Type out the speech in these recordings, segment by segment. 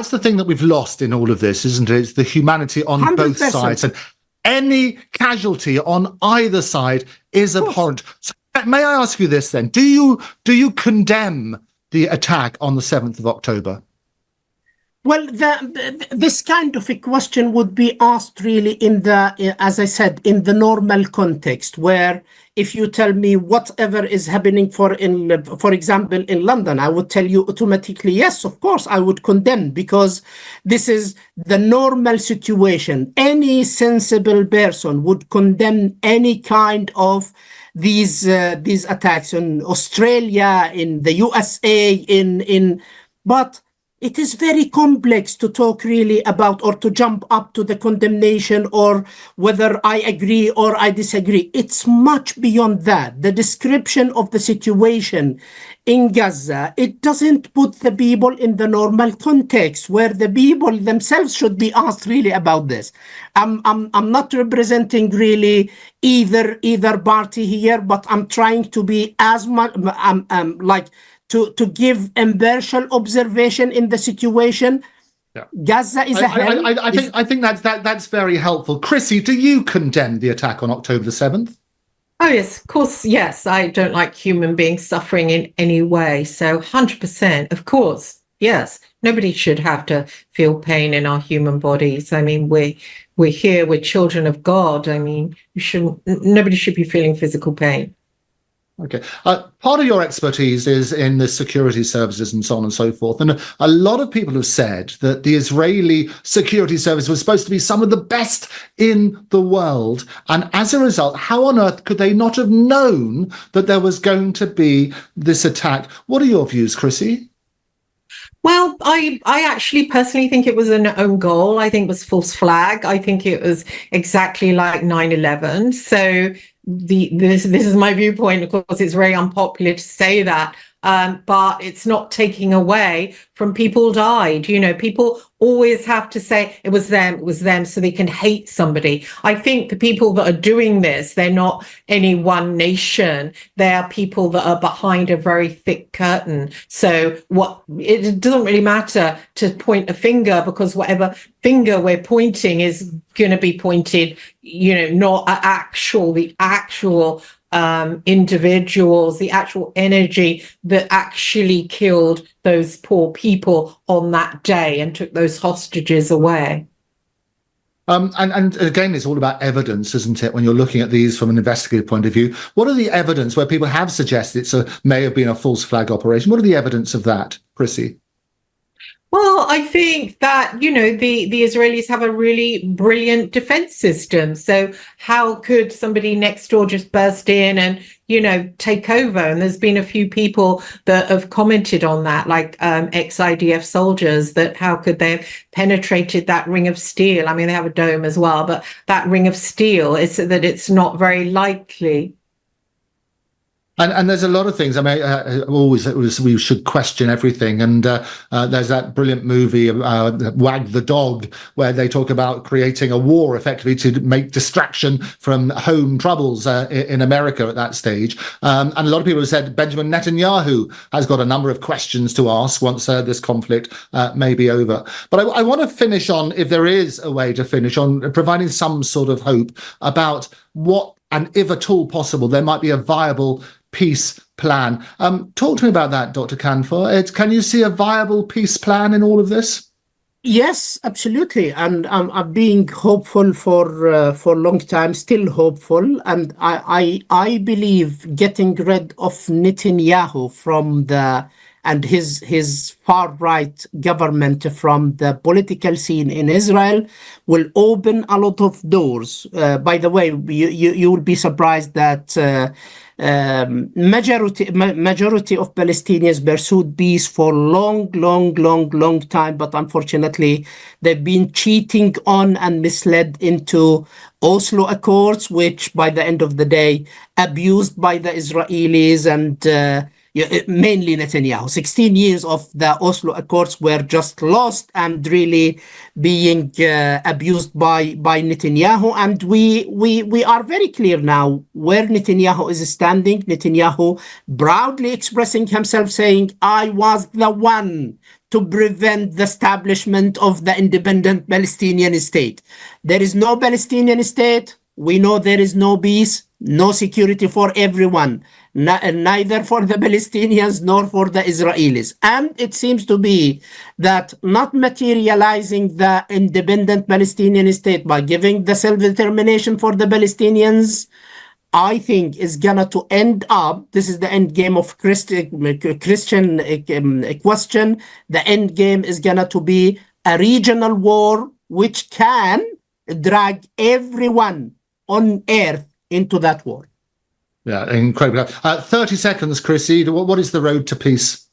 that's the thing that we've lost in all of this, isn't it? It's the humanity on 100%. both sides, and any casualty on either side is abhorrent. So may I ask you this then? Do you condemn the attack on the 7th of October? Well, this kind of a question would be asked really in the, as I said, in the normal context, where if you tell me whatever is happening for example, in London, I would tell you automatically, yes, of course, I would condemn, because this is the normal situation. Any sensible person would condemn any kind of these attacks in Australia, in the USA, but it is very complex to talk really about, or to jump up to the condemnation, or whether I agree or I disagree. It's much beyond that. The description of the situation in Gaza, it doesn't put the people in the normal context where the people themselves should be asked really about this. I'm not representing really either party here, but I'm trying to be as much to give impartial observation in the situation. Yeah. Gaza is a hell. I think that's very helpful. Chrissy, do you condemn the attack on October the 7th? Oh, yes, of course, yes. I don't like human beings suffering in any way. So 100%, of course, yes. Nobody should have to feel pain in our human bodies. I mean, we're here, we're children of God. I mean, nobody should be feeling physical pain. Okay. Part of your expertise is in the security services and so on and so forth. And a lot of people have said that the Israeli security service was supposed to be some of the best in the world. And as a result, how on earth could they not have known that there was going to be this attack? What are your views, Chrissy? Well, I actually personally think it was an own goal. I think it was false flag. I think it was exactly like 9/11. So this is my viewpoint. Of course, it's very unpopular to say that, but it's not taking away from people died. You know, people always have to say it was them, so they can hate somebody. I think the people that are doing this, they're not any one nation. They are people that are behind a very thick curtain. So it doesn't really matter to point a finger, because whatever finger we're pointing is going to be pointed, you know, not at the actual individuals, the actual energy that actually killed those poor people on that day and took those hostages away. And again, it's all about evidence, isn't it? When you're looking at these from an investigative point of view, what are the evidence where people have suggested may have been a false flag operation? What are the evidence of that, Chrissy? Well, I think that, you know, the Israelis have a really brilliant defense system. So how could somebody next door just burst in and, you know, take over? And there's been a few people that have commented on that, like ex-IDF soldiers, that how could they have penetrated that ring of steel? I mean, they have a dome as well, but that ring of steel is that it's not very likely. And there's a lot of things. I mean, we should question everything. And there's that brilliant movie, Wag the Dog, where they talk about creating a war effectively to make distraction from home troubles in America at that stage. And a lot of people have said Benjamin Netanyahu has got a number of questions to ask once this conflict may be over. But I want to finish on, if there is a way to finish on, providing some sort of hope about what, and if at all possible, there might be a viable peace plan. Talk to me about that, Dr. Khanfar. Can you see a viable peace plan in all of this? Yes, absolutely. And I'm being hopeful for a long time, still hopeful. And I believe getting rid of Netanyahu and his far-right government from the political scene in Israel will open a lot of doors. By the way, you will be surprised that majority of Palestinians pursued peace for long time, but unfortunately they've been cheating on and misled into Oslo Accords, which by the end of the day abused by the Israelis and mainly Netanyahu. 16 years of the Oslo Accords were just lost and really being abused by Netanyahu. And we are very clear now where Netanyahu is standing. Netanyahu proudly expressing himself, saying, I was the one to prevent the establishment of the independent Palestinian state. There is no Palestinian state. We know there is no peace, no security for everyone, neither for the Palestinians nor for the Israelis. And it seems to be that not materializing the independent Palestinian state by giving the self-determination for the Palestinians, I think is gonna to end up, this is the end game of Christian question, the end game is gonna to be a regional war which can drag everyone on earth into that war. Yeah, incredible. 30 seconds, Chrissy. What is the road to peace?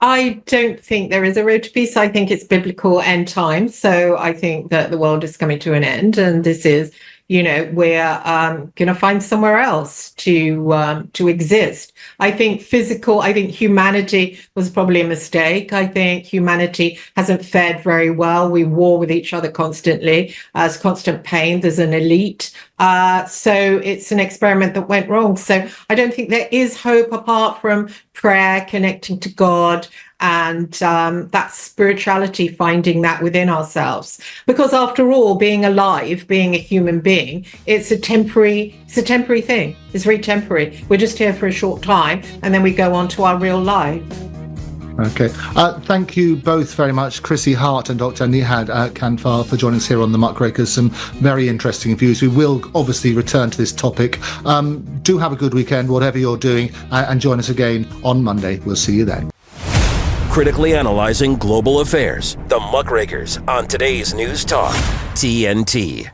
I don't think there is a road to peace. I think it's biblical end times. So I think that the world is coming to an end, and this is, we're going to find somewhere else to exist. I think humanity was probably a mistake. I think humanity hasn't fared very well. We war with each other constantly. There's constant pain. There's an elite. So it's an experiment that went wrong. So I don't think there is hope apart from prayer, connecting to God, and that spirituality, finding that within ourselves. Because after all, being alive, being a human being, it's a temporary thing. It's very temporary. We're just here for a short time, and then we go on to our real life. Okay. Thank you both very much, Chrissy Hart and Dr. Nehad Khanfar, for joining us here on the Muckrakers. Some very interesting views. We will obviously return to this topic. Do have a good weekend, whatever you're doing, and join us again on Monday. We'll see you then. Critically analyzing global affairs, the Muckrakers on today's News Talk, TNT.